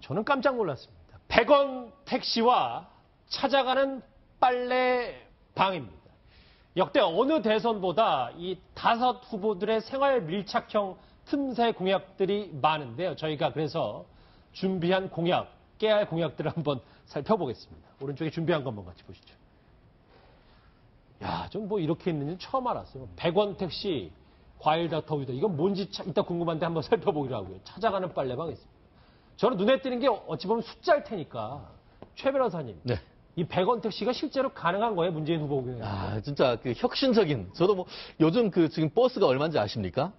저는 깜짝 놀랐습니다. 100원 택시와 찾아가는 빨래방입니다. 역대 어느 대선보다 이 5 후보들의 생활 밀착형 틈새 공약들이 많은데요. 저희가 그래서 준비한 공약, 깨야 할 공약들을 한번 살펴보겠습니다. 오른쪽에 준비한 거 한번 같이 보시죠. 야, 좀 뭐 이렇게 있는지 처음 알았어요. 100원 택시, 과일 닥터위다. 이건 뭔지 이따 궁금한데 한번 살펴보기로 하고요. 찾아가는 빨래방 있습니다. 저는 눈에 띄는 게 어찌 보면 숫자일 테니까. 최 변호사님. 네. 이 100원 택시가 실제로 가능한 거예요? 문재인 후보 경우에. 아, 진짜 그 혁신적인. 저도 뭐 요즘 그 지금 버스가 얼마인지 아십니까?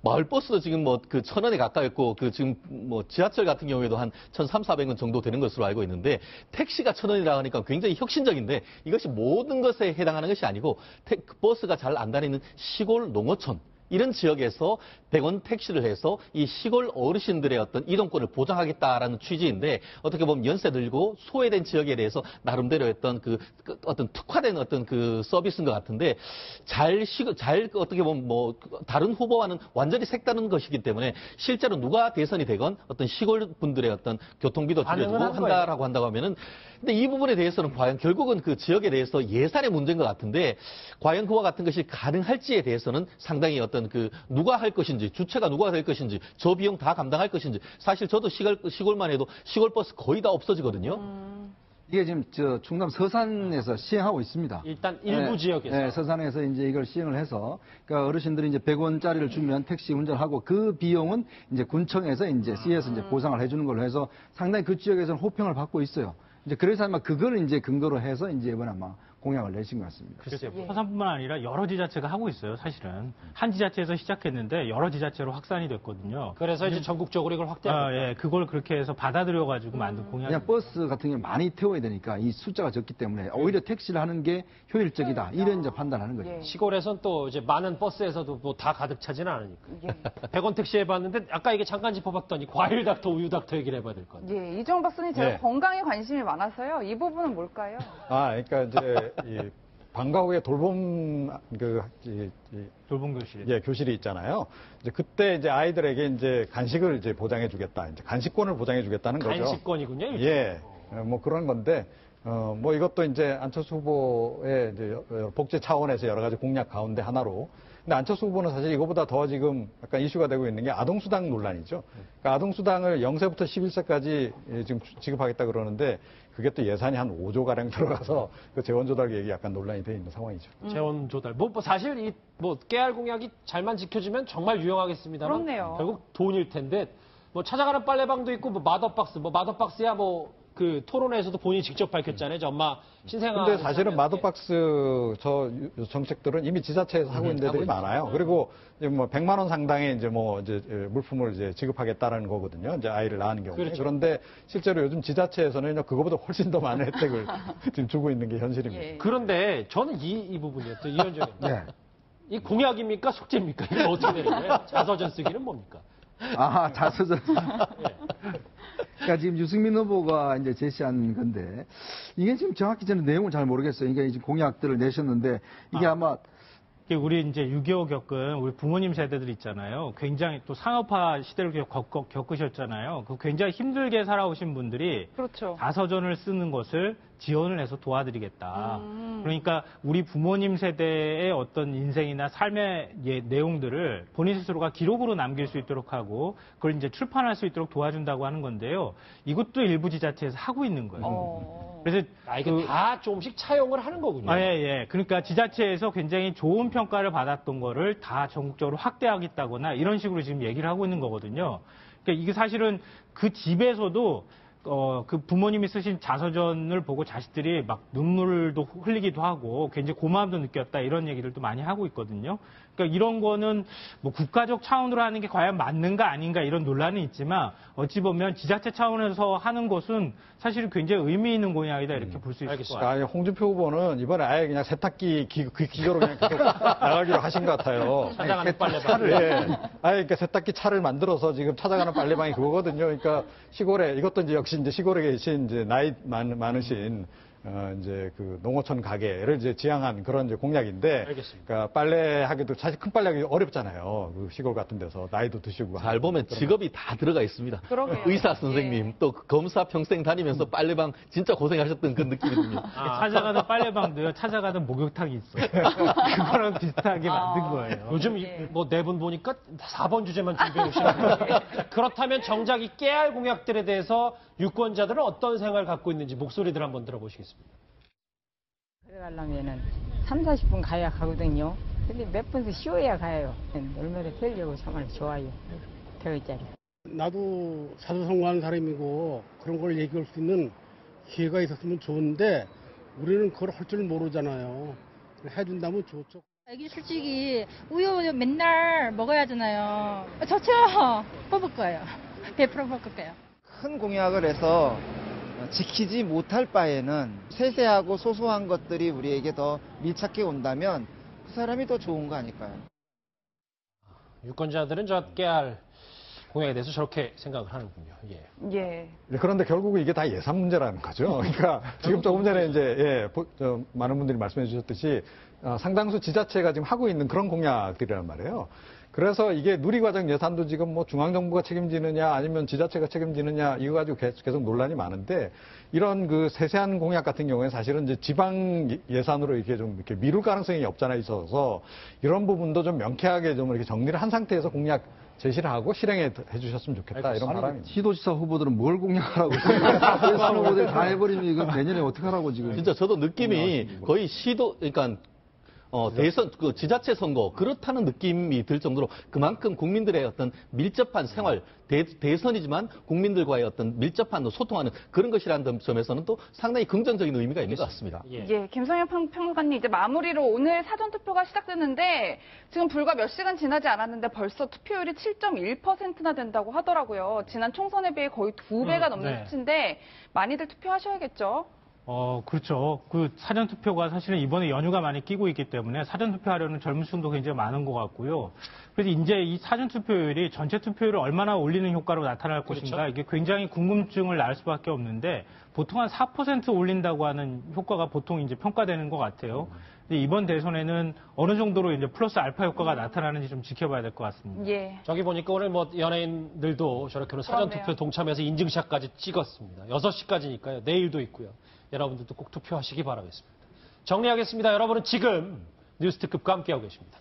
마을 버스도 지금 뭐 그 1,000원에 가까웠고 그 지금 뭐 지하철 같은 경우에도 한 1,300~400원 정도 되는 것으로 알고 있는데 택시가 1,000원이라 하니까 굉장히 혁신적인데 이것이 모든 것에 해당하는 것이 아니고 버스가 잘 안 다니는 시골 농어촌 이런 지역에서 100원 택시를 해서 이 시골 어르신들의 어떤 이동권을 보장하겠다라는 취지인데 어떻게 보면 연세 들고 소외된 지역에 대해서 나름대로 했던 그 어떤 특화된 어떤 그 서비스인 것 같은데 잘 어떻게 보면 뭐 다른 후보와는 완전히 색다른 것이기 때문에 실제로 누가 대선이 되건 어떤 시골 분들의 어떤 교통비도 줄여주고 한다라고 한다고 하면은 근데 이 부분에 대해서는 과연 결국은 그 지역에 대해서 예산의 문제인 것 같은데 과연 그와 같은 것이 가능할지에 대해서는 상당히 어떤 그 누가 할 것인지 주체가 누가 될 것인지 저 비용 다 감당할 것인지 사실 저도 시골만 해도 시골 버스 거의 다 없어지거든요. 이게 지금 저 충남 서산에서 시행하고 있습니다. 일단 일부 지역에서. 네, 서산에서 이제 이걸 시행을 해서 그러니까 어르신들이 이제 100원짜리를 주면 택시 운전하고 그 비용은 이제 군청에서 이제 시에서 이제 보상을 해주는 걸로 해서 상당히 그 지역에서는 호평을 받고 있어요. 이제 그래서 아마 그걸 이제 근거로 해서 이제 이번에 아마 공약을 내신 것 같습니다. 서산뿐만 아니라 여러 지자체가 하고 있어요, 사실은. 한 지자체에서 시작했는데 여러 지자체로 확산이 됐거든요. 그래서 이제 전국적으로 이걸 확대하고. 예, 그걸 그렇게 해서 받아들여가지고 만든 공약이. 그냥 버스 같은 경우 많이 태워야 되니까 이 숫자가 적기 때문에 오히려 택시를 하는 게 효율적이다. 이런 이제 판단하는 거죠. 시골에선 또 이제 많은 버스에서도 뭐 다 가득 차지는 않으니까. 100원 택시 해봤는데 아까 이게 잠깐 짚어봤더니 과일 닥터, 우유 닥터 얘기를 해봐야 될 것 같아요. 예, 이정 박사님 제가 네. 건강에 관심이 많아서요. 이 부분은 뭘까요? 그러니까 이제 이 방과 후에 돌봄 돌봄 교실. 예, 교실이 있잖아요. 이제 그때 이제 아이들에게 이제 간식을 이제 보장해주겠다, 이제 간식권을 보장해주겠다는 거죠. 간식권이군요. 일종의. 예, 뭐 그런 건데. 뭐 이것도 이제 안철수 후보의 이제 복지 차원에서 여러 가지 공약 가운데 하나로. 근데 안철수 후보는 사실 이거보다 더 지금 약간 이슈가 되고 있는 게 아동수당 논란이죠. 그러니까 아동수당을 0세부터 11세까지 지금 지급하겠다 그러는데 그게 또 예산이 한 5조가량 들어가서 그 재원 조달 계획이 약간 논란이 돼 있는 상황이죠. 재원 조달. 뭐 사실 이 뭐 깨알 공약이 잘만 지켜지면 정말 유용하겠습니다만. 그렇네요. 결국 돈일 텐데 뭐 찾아가는 빨래방도 있고 뭐 맛업박스. 뭐 맛업박스야 뭐 그 토론회에서도 본인이 직접 밝혔잖아요. 저 엄마 신생아. 근데 사실은 마더박스 저 정책들은 이미 지자체에서 하고 있는 데들이 많아요. 그리고 이제 뭐 100만 원 상당의 이제 뭐 이제 물품을 이제 지급하겠다는 거거든요. 이제 아이를 낳는 경우에. 그렇죠. 그런데 실제로 요즘 지자체에서는 그거보다 훨씬 더 많은 혜택을 지금 주고 있는 게 현실입니다. 예. 그런데 저는 이 부분이었죠. 이현정님. 네. 이 공약입니까? 속죄입니까? 이게 어떻게 되는 거예요? 자서전 쓰기는 뭡니까? 자서전. 그러니까 지금 유승민 후보가 이제 제시한 건데 이게 지금 정확히 저는 내용을 잘 모르겠어요. 그러니까 이제 공약들을 내셨는데 이게 아마 우리 이제 6.25 겪은 우리 부모님 세대들 있잖아요. 굉장히 또 상업화 시대를 겪으셨잖아요. 그 굉장히 힘들게 살아오신 분들이 그렇죠. 자서전을 쓰는 것을 지원을 해서 도와드리겠다. 그러니까 우리 부모님 세대의 어떤 인생이나 삶의 내용들을 본인 스스로가 기록으로 남길 수 있도록 하고 그걸 이제 출판할 수 있도록 도와준다고 하는 건데요. 이것도 일부 지자체에서 하고 있는 거예요. 그래서 이게 다 조금씩 차용을 하는 거군요. 예. 그러니까 지자체에서 굉장히 좋은 평가를 받았던 거를 다 전국적으로 확대하겠다거나 이런 식으로 지금 얘기를 하고 있는 거거든요. 그러니까 이게 사실은 그 집에서도 그 부모님이 쓰신 자서전을 보고 자식들이 막 눈물도 흘리기도 하고 굉장히 고마움도 느꼈다 이런 얘기들도 많이 하고 있거든요. 그러니까 이런 거는 뭐 국가적 차원으로 하는 게 과연 맞는가 아닌가 이런 논란은 있지만 어찌 보면 지자체 차원에서 하는 것은 사실은 굉장히 의미 있는 공약이다 이렇게 볼 수 있을 것 같아요. 홍준표 후보는 이번에 아예 그냥 세탁기 기계로 그냥 계속 나가기로 하신 것 같아요. 찾아가는 빨래방. 예. 아예 그러니까 세탁기 차를 만들어서 지금 찾아가는 빨래방이 그거거든요. 그러니까 시골에 이것도 이제 역시 이제 시골에 계신 이제 나이 많으신 이제 그 농어촌 가게를 이제 지향한 그런 이제 공약인데, 알겠습니다. 그러니까 빨래하기도 사실 큰 빨래하기 어렵잖아요. 그 시골 같은 데서 나이도 드시고. 잘 보면 직업이 다 들어가 있습니다. 그러게요. 의사 선생님, 예. 또 검사 평생 다니면서 빨래방 진짜 고생하셨던 그 느낌이 듭니다. 찾아가는 빨래방도요, 찾아가는 목욕탕이 있어요. 그거랑 비슷하게 만든 거예요. 요즘 뭐 네 분 보니까 4번 주제만 준비해 오시는 거예요. 그렇다면 정작 이 깨알 공약들에 대해서 유권자들은 어떤 생각을 갖고 있는지 목소리들 한번 들어보시겠습니다. 들어가려면은 3, 40분 가야 가거든요. 근데 몇 분씩 쉬어야 가요. 얼마나 되려고 정말 좋아요. 대의자리. 나도 사도성공하는 사람이고 그런 걸 얘기할 수 있는 기회가 있었으면 좋은데 우리는 그걸 할 줄 모르잖아요. 해준다면 좋죠. 애기 솔직히 우유 맨날 먹어야 하잖아요. 좋죠. 뽑을 거예요. 100% 뽑을 거예요. 큰 공약을 해서 지키지 못할 바에는 세세하고 소소한 것들이 우리에게 더 밀착해 온다면 그 사람이 더 좋은 거 아닐까요? 유권자들은 저 깨알 공약에 대해서 저렇게 생각을 하는군요. 예. 예. 그런데 결국은 이게 다 예산 문제라는 거죠. 그러니까 지금 조금 전에 이제 많은 분들이 말씀해 주셨듯이 상당수 지자체가 지금 하고 있는 그런 공약들이란 말이에요. 그래서 이게 누리과정 예산도 지금 뭐 중앙정부가 책임지느냐 아니면 지자체가 책임지느냐 이거 가지고 계속 논란이 많은데 이런 그 세세한 공약 같은 경우에 사실은 이제 지방 예산으로 이렇게 좀 이렇게 미룰 가능성이 없잖아 있어서 이런 부분도 좀 명쾌하게 좀 이렇게 정리를 한 상태에서 공약 제시를 하고 실행해 주셨으면 좋겠다 이런 바람입니다. 시도지사 후보들은 뭘 공약하라고 예산 후보들 다 해버리면 이거 내년에 어떻게 하라고 지금. 진짜 저도 느낌이 거의 그러니까 대선, 지자체 선거, 그렇다는 느낌이 들 정도로 그만큼 국민들의 어떤 밀접한 생활, 대선이지만 국민들과의 어떤 밀접한 소통하는 그런 것이라는 점에서는 또 상당히 긍정적인 의미가 있는 것 같습니다. 예, 김성현 평론가님 이제 마무리로 오늘 사전투표가 시작됐는데 지금 불과 몇 시간 지나지 않았는데 벌써 투표율이 7.1%나 된다고 하더라고요. 지난 총선에 비해 거의 2배가 넘는 네. 수치인데 많이들 투표하셔야겠죠? 그렇죠. 그 사전투표가 사실은 이번에 연휴가 많이 끼고 있기 때문에 사전투표하려는 젊은 층도 굉장히 많은 것 같고요. 그래서 이제 이 사전투표율이 전체 투표율을 얼마나 올리는 효과로 나타날 것인가 이게 굉장히 궁금증을 낳을 수밖에 없는데 보통 한 4% 올린다고 하는 효과가 보통 이제 평가되는 것 같아요. 근데 이번 대선에는 어느 정도로 이제 플러스 알파 효과가 나타나는지 좀 지켜봐야 될 것 같습니다. 예. 저기 보니까 오늘 뭐 연예인들도 저렇게 사전투표 그렇네요. 동참해서 인증샷까지 찍었습니다. 6시까지니까요. 내일도 있고요. 여러분들도 꼭 투표하시기 바라겠습니다. 정리하겠습니다. 여러분은 지금 뉴스특급과 함께하고 계십니다.